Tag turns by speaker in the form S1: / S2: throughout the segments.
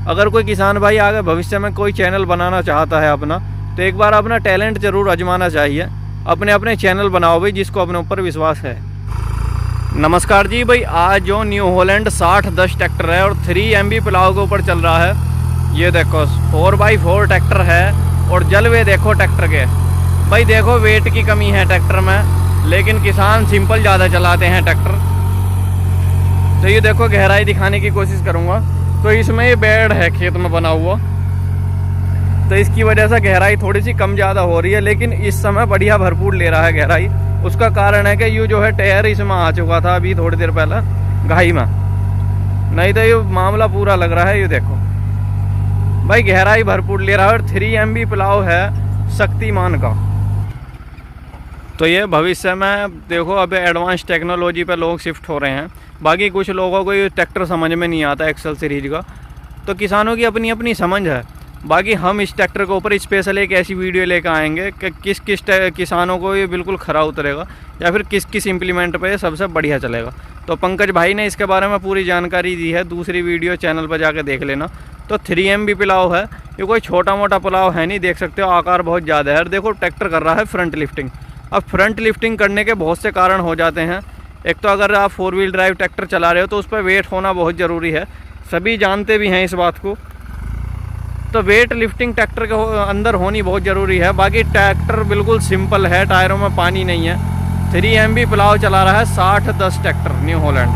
S1: अगर कोई किसान भाई आगे भविष्य में कोई चैनल बनाना चाहता है अपना, तो एक बार अपना टैलेंट ज़रूर आजमाना चाहिए। अपने अपने चैनल बनाओ भाई, जिसको अपने ऊपर विश्वास है। नमस्कार जी भाई, आज जो न्यू हॉलैंड 6010 ट्रैक्टर है और 3 MB प्लाव के ऊपर चल रहा है। ये देखो 4x4 ट्रैक्टर है और जलवे देखो ट्रैक्टर के। भाई देखो वेट की कमी है ट्रैक्टर में, लेकिन किसान सिंपल ज़्यादा चलाते हैं ट्रैक्टर। तो ये देखो गहराई दिखाने की कोशिश करूँगा। तो इसमें ये बेड है खेत में बना हुआ, तो इसकी वजह से गहराई थोड़ी सी कम ज़्यादा हो रही है, लेकिन इस समय बढ़िया भरपूर ले रहा है गहराई। उसका कारण है कि ये जो है टायर इसमें आ चुका था अभी थोड़ी देर पहले घाई में, नहीं तो ये मामला पूरा लग रहा है। ये देखो भाई गहराई भरपूर ले रहा है और 3 MB प्लाव है शक्तिमान का। तो ये भविष्य में देखो अब एडवांस टेक्नोलॉजी पे लोग शिफ्ट हो रहे हैं। बाकी कुछ लोगों को ये ट्रैक्टर समझ में नहीं आता एक्सल सीरीज का, तो किसानों की अपनी अपनी समझ है। बाकी हम इस ट्रैक्टर के ऊपर स्पेशल एक ऐसी वीडियो लेकर आएंगे कि किस किस किसानों को ये बिल्कुल खरा उतरेगा या फिर किस किस इम्प्लीमेंट पे सबसे बढ़िया चलेगा। तो पंकज भाई ने इसके बारे में पूरी जानकारी दी है, दूसरी वीडियो चैनल पर जाकर देख लेना। तो 3 MB प्लाव है, ये कोई छोटा मोटा प्लाव है नहीं, देख सकते हो आकार बहुत ज़्यादा है। और देखो ट्रैक्टर कर रहा है फ्रंट लिफ्टिंग। अब फ्रंट लिफ्टिंग करने के बहुत से कारण हो जाते हैं। एक तो अगर आप 4 व्हील ड्राइव ट्रैक्टर चला रहे हो तो उस पर वेट होना बहुत ज़रूरी है, सभी जानते भी हैं इस बात को। तो वेट लिफ्टिंग ट्रैक्टर के अंदर होनी बहुत ज़रूरी है। बाकी ट्रैक्टर बिल्कुल सिंपल है, टायरों में पानी नहीं है। 3 MB प्लाव चला रहा है 6010 ट्रैक्टर न्यू हॉलैंड।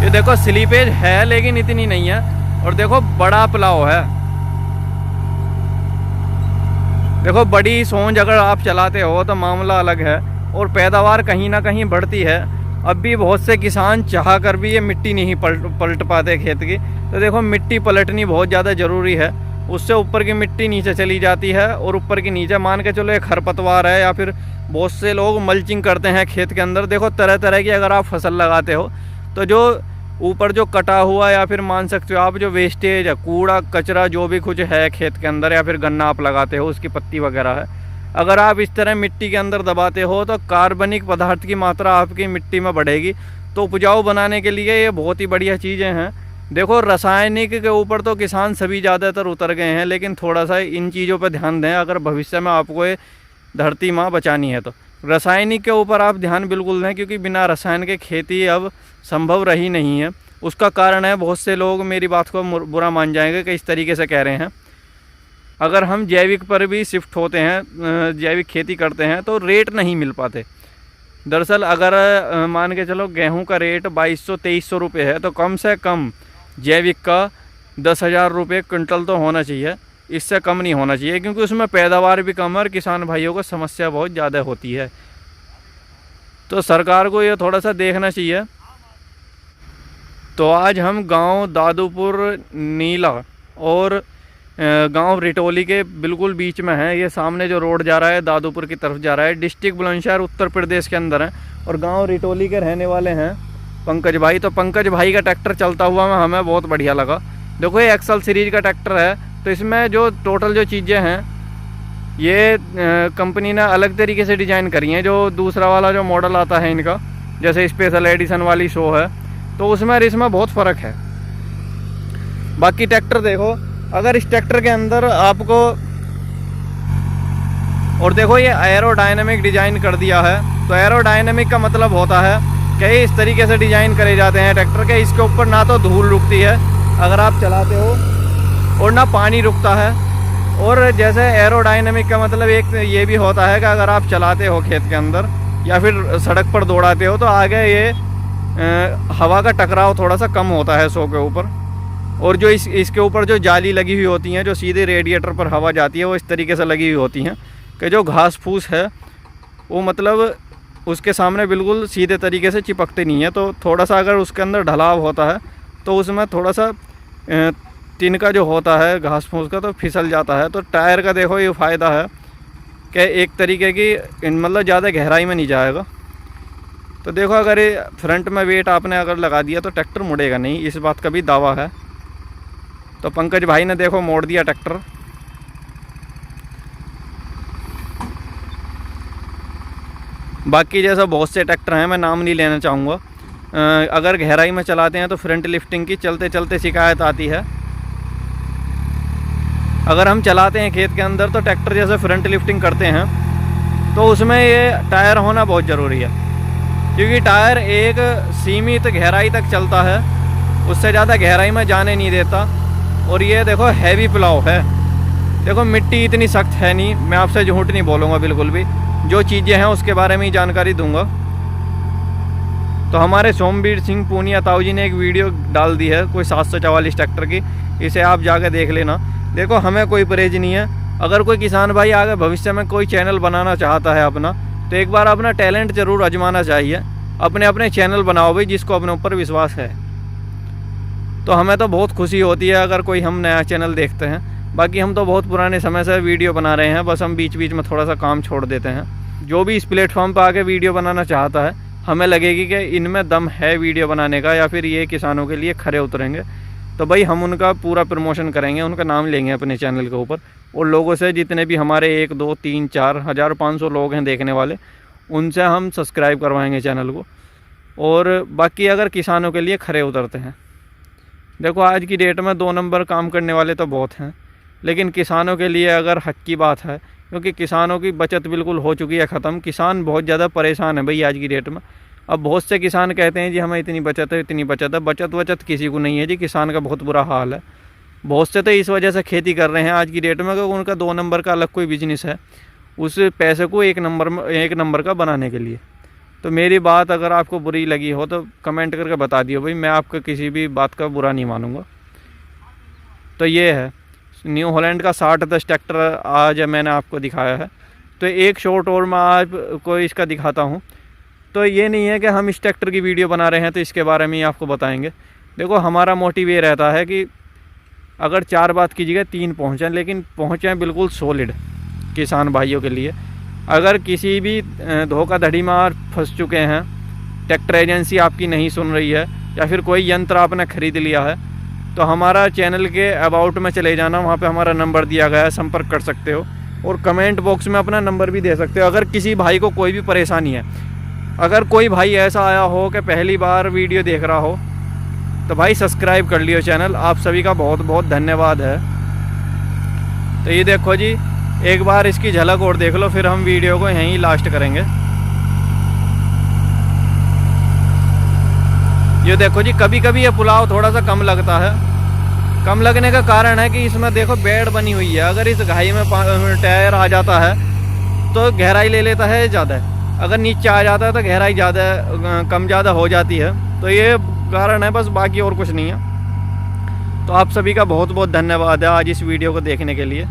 S1: ये देखो स्लीपेज है लेकिन इतनी नहीं है। और देखो बड़ा प्लाव है, देखो बड़ी सोंज अगर आप चलाते हो तो मामला अलग है और पैदावार कहीं ना कहीं बढ़ती है। अब भी बहुत से किसान चाह कर भी ये मिट्टी नहीं पलट पाते खेत की। तो देखो मिट्टी पलटनी बहुत ज़्यादा ज़रूरी है, उससे ऊपर की मिट्टी नीचे चली जाती है और ऊपर की नीचे मान के चलो एक खरपतवार है, या फिर बहुत से लोग मल्चिंग करते हैं खेत के अंदर। देखो तरह तरह की अगर आप फसल लगाते हो तो जो ऊपर जो कटा हुआ या फिर मान सकते हो आप जो वेस्टेज है, कूड़ा कचरा जो भी कुछ है खेत के अंदर, या फिर गन्ना आप लगाते हो उसकी पत्ती वगैरह है, अगर आप इस तरह मिट्टी के अंदर दबाते हो तो कार्बनिक पदार्थ की मात्रा आपकी मिट्टी में बढ़ेगी। तो उपजाऊ बनाने के लिए ये बहुत ही बढ़िया चीज़ें हैं। देखो रासायनिक के ऊपर तो किसान सभी ज़्यादातर उतर गए हैं, लेकिन थोड़ा सा इन चीज़ों पर ध्यान दें अगर भविष्य में आपको ये धरती माँ बचानी है। तो रासायनिक के ऊपर आप ध्यान बिल्कुल दें, क्योंकि बिना रसायन के खेती अब संभव रही नहीं है। उसका कारण है बहुत से लोग मेरी बात को बुरा मान जाएंगे कि इस तरीके से कह रहे हैं, अगर हम जैविक पर भी शिफ्ट होते हैं, जैविक खेती करते हैं तो रेट नहीं मिल पाते। दरअसल अगर मान के चलो गेहूं का रेट 2200-2300 रुपये है, तो कम से कम जैविक का 10,000 रुपये क्विंटल तो होना चाहिए, इससे कम नहीं होना चाहिए, क्योंकि उसमें पैदावार भी कम है और किसान भाइयों को समस्या बहुत ज़्यादा होती है। तो सरकार को ये थोड़ा सा देखना चाहिए। तो आज हम गांव दादूपुर नीला और गांव रिटोली के बिल्कुल बीच में है। ये सामने जो रोड जा रहा है दादूपुर की तरफ जा रहा है, डिस्ट्रिक्ट बुलंदशहर उत्तर प्रदेश के अंदर है। और गांव रिटोली के रहने वाले हैं पंकज भाई। तो पंकज भाई का ट्रैक्टर चलता हुआ हमें बहुत बढ़िया लगा। देखो ये एक्सल सीरीज का ट्रैक्टर है, तो इसमें जो टोटल जो चीज़ें हैं ये कंपनी ने अलग तरीके से डिज़ाइन करी हैं। जो दूसरा वाला जो मॉडल आता है इनका, जैसे स्पेशल एडिशन वाली शो है, तो उसमें और इसमें बहुत फ़र्क है। बाकी ट्रैक्टर देखो, अगर इस ट्रैक्टर के अंदर आपको, और देखो ये एरोडायनेमिक डिज़ाइन कर दिया है। तो एरोडायनेमिक का मतलब होता है कि इस तरीके से डिज़ाइन करे जाते हैं ट्रैक्टर के, इसके ऊपर ना तो धूल रुकती है अगर आप चलाते हो और ना पानी रुकता है। और जैसे एरोडायनेमिक का मतलब एक ये भी होता है कि अगर आप चलाते हो खेत के अंदर या फिर सड़क पर दौड़ाते हो तो आगे ये हवा का टकराव थोड़ा सा कम होता है शो के ऊपर। और जो इसके ऊपर जो जाली लगी हुई होती हैं, जो सीधे रेडिएटर पर हवा जाती है, वो इस तरीके से लगी हुई होती हैं कि जो घास फूस है वो मतलब उसके सामने बिल्कुल सीधे तरीके से चिपकते नहीं है। तो थोड़ा सा अगर उसके अंदर ढलाव होता है तो उसमें थोड़ा सा तिनका जो होता है घास फूस का तो फिसल जाता है। तो टायर का देखो ये फ़ायदा है कि एक तरीके की मतलब ज़्यादा गहराई में नहीं जाएगा। तो देखो अगर ये फ्रंट में वेट आपने अगर लगा दिया तो ट्रैक्टर मुड़ेगा नहीं, इस बात का भी दावा है। तो पंकज भाई ने देखो मोड़ दिया ट्रैक्टर। बाकी जैसा बहुत से ट्रैक्टर हैं, मैं नाम नहीं लेना चाहूँगा, अगर गहराई में चलाते हैं तो फ्रंट लिफ्टिंग की चलते चलते शिकायत आती है। अगर हम चलाते हैं खेत के अंदर तो ट्रैक्टर जैसे फ्रंट लिफ्टिंग करते हैं तो उसमें ये टायर होना बहुत ज़रूरी है, क्योंकि टायर एक सीमित गहराई तक चलता है, उससे ज़्यादा गहराई में जाने नहीं देता। और ये देखो हैवी प्लाव है, देखो मिट्टी इतनी सख्त है नहीं, मैं आपसे झूठ नहीं बोलूँगा बिल्कुल भी, जो चीज़ें हैं उसके बारे में ही जानकारी दूंगा। तो हमारे सोमवीर सिंह पूनिया ताऊ जी ने एक वीडियो डाल दी है कोई 744 ट्रैक्टर की, इसे आप जाकर देख लेना। देखो हमें कोई परहेज नहीं है, अगर कोई किसान भाई आगे भविष्य में कोई चैनल बनाना चाहता है अपना, तो एक बार अपना टैलेंट ज़रूर आजमाना चाहिए। अपने अपने चैनल बनाओ भाई, जिसको अपने ऊपर विश्वास है। तो हमें तो बहुत खुशी होती है अगर कोई हम नया चैनल देखते हैं। बाकी हम तो बहुत पुराने समय से वीडियो बना रहे हैं, बस हम बीच बीच में थोड़ा सा काम छोड़ देते हैं। जो भी इस प्लेटफॉर्म पर आके वीडियो बनाना चाहता है, हमें लगेगी कि इनमें दम है वीडियो बनाने का, या फिर ये किसानों के लिए खरे उतरेंगे, तो भाई हम उनका पूरा प्रमोशन करेंगे, उनका नाम लेंगे अपने चैनल के ऊपर। और लोगों से, जितने भी हमारे 1, 2, 3, 4, 1500 लोग हैं देखने वाले, उनसे हम सब्सक्राइब करवाएंगे चैनल को। और बाकी अगर किसानों के लिए खरे उतरते हैं, देखो आज की डेट में 2 नंबर काम करने वाले तो बहुत हैं, लेकिन किसानों के लिए अगर हक की बात है, क्योंकि किसानों की बचत बिल्कुल हो चुकी है ख़त्म। किसान बहुत ज़्यादा परेशान है भाई आज की डेट में। अब बहुत से किसान कहते हैं जी हमें इतनी बचत है, इतनी बचत है। बचत किसी को नहीं है जी, किसान का बहुत बुरा हाल है। बहुत से तो इस वजह से खेती कर रहे हैं आज की डेट में, क्योंकि उनका 2 नंबर का अलग कोई बिजनेस है, उस पैसे को 1 नंबर का बनाने के लिए। तो मेरी बात अगर आपको बुरी लगी हो तो कमेंट करके बता दियो भाई, मैं आपका किसी भी बात का बुरा नहीं मानूंगा। तो ये है न्यू हॉलैंड का 60-10 ट्रैक्टर आज मैंने आपको दिखाया है। तो एक शॉर्ट और मैं आपको इसका दिखाता हूँ। तो ये नहीं है कि हम इस ट्रैक्टर की वीडियो बना रहे हैं तो इसके बारे में ही आपको बताएंगे। देखो हमारा मोटिव ये रहता है कि अगर 4 बात कीजिएगा 3 पहुँचें, लेकिन पहुँचें बिल्कुल सॉलिड किसान भाइयों के लिए। अगर किसी भी धोखाधड़ी में आप फंस चुके हैं, ट्रैक्टर एजेंसी आपकी नहीं सुन रही है, या फिर कोई यंत्र आपने ख़रीद लिया है, तो हमारा चैनल के अबाउट में चले जाना, वहाँ पे हमारा नंबर दिया गया है, संपर्क कर सकते हो। और कमेंट बॉक्स में अपना नंबर भी दे सकते हो अगर किसी भाई को कोई भी परेशानी है। अगर कोई भाई ऐसा आया हो कि पहली बार वीडियो देख रहा हो, तो भाई सब्सक्राइब कर लियो चैनल। आप सभी का बहुत बहुत धन्यवाद है। तो ये देखो जी, एक बार इसकी झलक और देख लो, फिर हम वीडियो को यहीं लास्ट करेंगे। ये देखो जी, कभी कभी ये पुलाव थोड़ा सा कम लगता है। कम लगने का कारण है कि इसमें देखो बेड बनी हुई है। अगर इस घाई में टायर आ जाता है तो गहराई ले लेता है ज़्यादा, अगर नीचे आ जाता है तो गहराई ज़्यादा कम ज़्यादा हो जाती है। तो ये कारण है बस, बाकी और कुछ नहीं है। तो आप सभी का बहुत बहुत धन्यवाद है आज इस वीडियो को देखने के लिए।